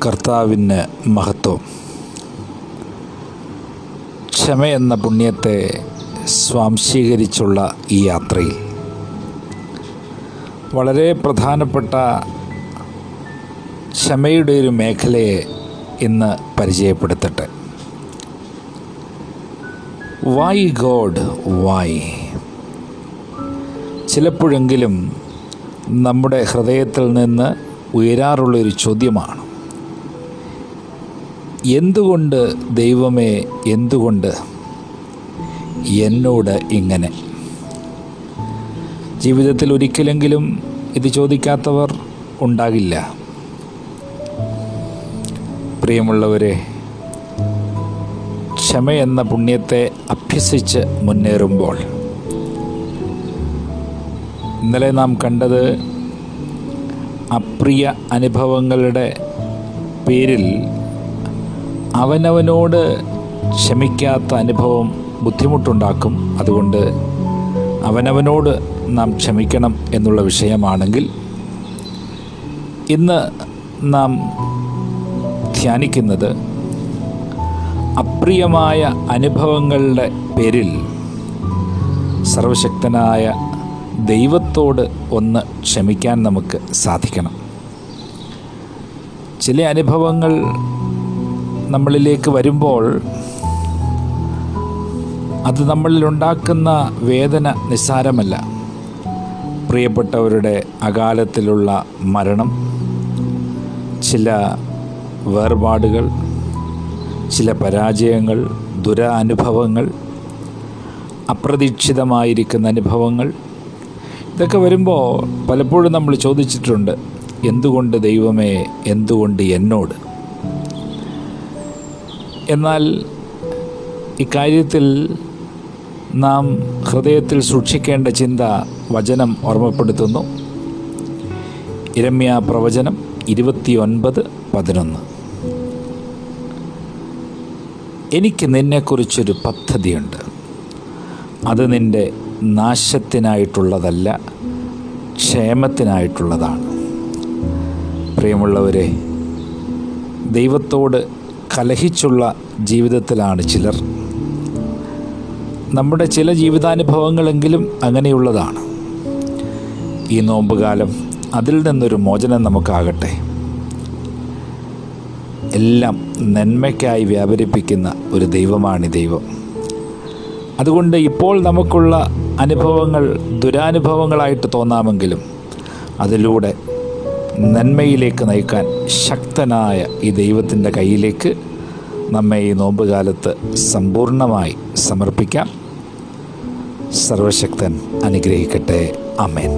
കർത്താവിന് മഹത്വം. ക്ഷമയെന്ന പുണ്യത്തെ സ്വാംശീകരിച്ചുള്ള ഈ യാത്രയിൽ വളരെ പ്രധാനപ്പെട്ട ക്ഷമയുടെ ഒരു മേഖലയെ ഇന്ന് പരിചയപ്പെടുത്തട്ടെ. Y God why? ചിലപ്പോഴെങ്കിലും നമ്മുടെ ഹൃദയത്തിൽ നിന്ന് ഉയരാറുള്ളൊരു ചോദ്യമാണ്, എന്തുകൊണ്ട് ദൈവമേ, എന്തുകൊണ്ട് എന്നോട് ഇങ്ങനെ? ജീവിതത്തിൽ ഒരിക്കലെങ്കിലും ഇത് ചോദിക്കാത്തവർ ഉണ്ടാകില്ല. പ്രിയമുള്ളവരെ, ക്ഷമയെന്ന പുണ്യത്തെ അഭ്യസിച്ച് മുന്നേറുമ്പോൾ ഇന്നലെ നാം കണ്ടത് അപ്രിയ അനുഭവങ്ങളുടെ പേരിൽ അവനവനോട് ക്ഷമിക്കാത്ത അനുഭവം ബുദ്ധിമുട്ടുണ്ടാക്കും. അതുകൊണ്ട് അവനവനോട് നാം ക്ഷമിക്കണം എന്നുള്ള വിഷയമാണെങ്കിൽ, ഇന്ന് നാം ധ്യാനിക്കുന്നത് അപ്രിയമായ അനുഭവങ്ങളുടെ പേരിൽ സർവശക്തനായ ദൈവത്തോട് ഒന്ന് ക്ഷമിക്കാൻ നമുക്ക് സാധിക്കണം. ചില അനുഭവങ്ങൾ നമ്മളിലേക്ക് വരുമ്പോൾ അത് നമ്മളിലുണ്ടാക്കുന്ന വേദന നിസ്സാരമല്ല. പ്രിയപ്പെട്ടവരുടെ അകാലത്തിലുള്ള മരണം, ചില വേർപാടുകൾ, ചില പരാജയങ്ങൾ, ദുരനുഭവങ്ങൾ, അപ്രതീക്ഷിതമായിരിക്കുന്ന അനുഭവങ്ങൾ, ഇതൊക്കെ വരുമ്പോൾ പലപ്പോഴും നമ്മൾ ചോദിച്ചിട്ടുണ്ട്, എന്തുകൊണ്ട് ദൈവമേ, എന്തുകൊണ്ട് എന്നോട്? എന്നാൽ ഇക്കാര്യത്തിൽ നാം ഹൃദയത്തിൽ സൂക്ഷിക്കേണ്ട ചിന്ത വചനം ഓർമ്മപ്പെടുത്തുന്നു. യിരെമ്യാ പ്രവചനം 29:11. എനിക്ക് നിന്നെക്കുറിച്ചൊരു പദ്ധതിയുണ്ട്, അത് നിൻ്റെ നാശത്തിനായിട്ടുള്ളതല്ല, ക്ഷേമത്തിനായിട്ടുള്ളതാണ്. പ്രിയമുള്ളവരെ, ദൈവത്തോട് കലഹിച്ചുള്ള ജീവിതത്തിലാണ് ചിലർ. നമ്മുടെ ചില ജീവിതാനുഭവങ്ങളെങ്കിലും അങ്ങനെയുള്ളതാണ്. ഈ നോമ്പുകാലം അതിൽ നിന്നൊരു മോചനം നമുക്കാകട്ടെ. എല്ലാം നന്മയ്ക്കായി വ്യാപരിപ്പിക്കുന്ന ഒരു ദൈവമാണ് ദൈവം. അതുകൊണ്ട് ഇപ്പോൾ നമുക്കുള്ള അനുഭവങ്ങൾ ദുരനുഭവങ്ങളായിട്ട് തോന്നാമെങ്കിലും അതിലൂടെ നന്മയിലേക്ക് നയിക്കാൻ ശക്തനായ ഈ ദൈവത്തിൻ്റെ കയ്യിലേക്ക് നമ്മെ ഈ നോമ്പുകാലത്ത് സമ്പൂർണ്ണമായി സമർപ്പിക്കാം. സർവശക്തൻ അനുഗ്രഹിക്കട്ടെ. ആമേൻ.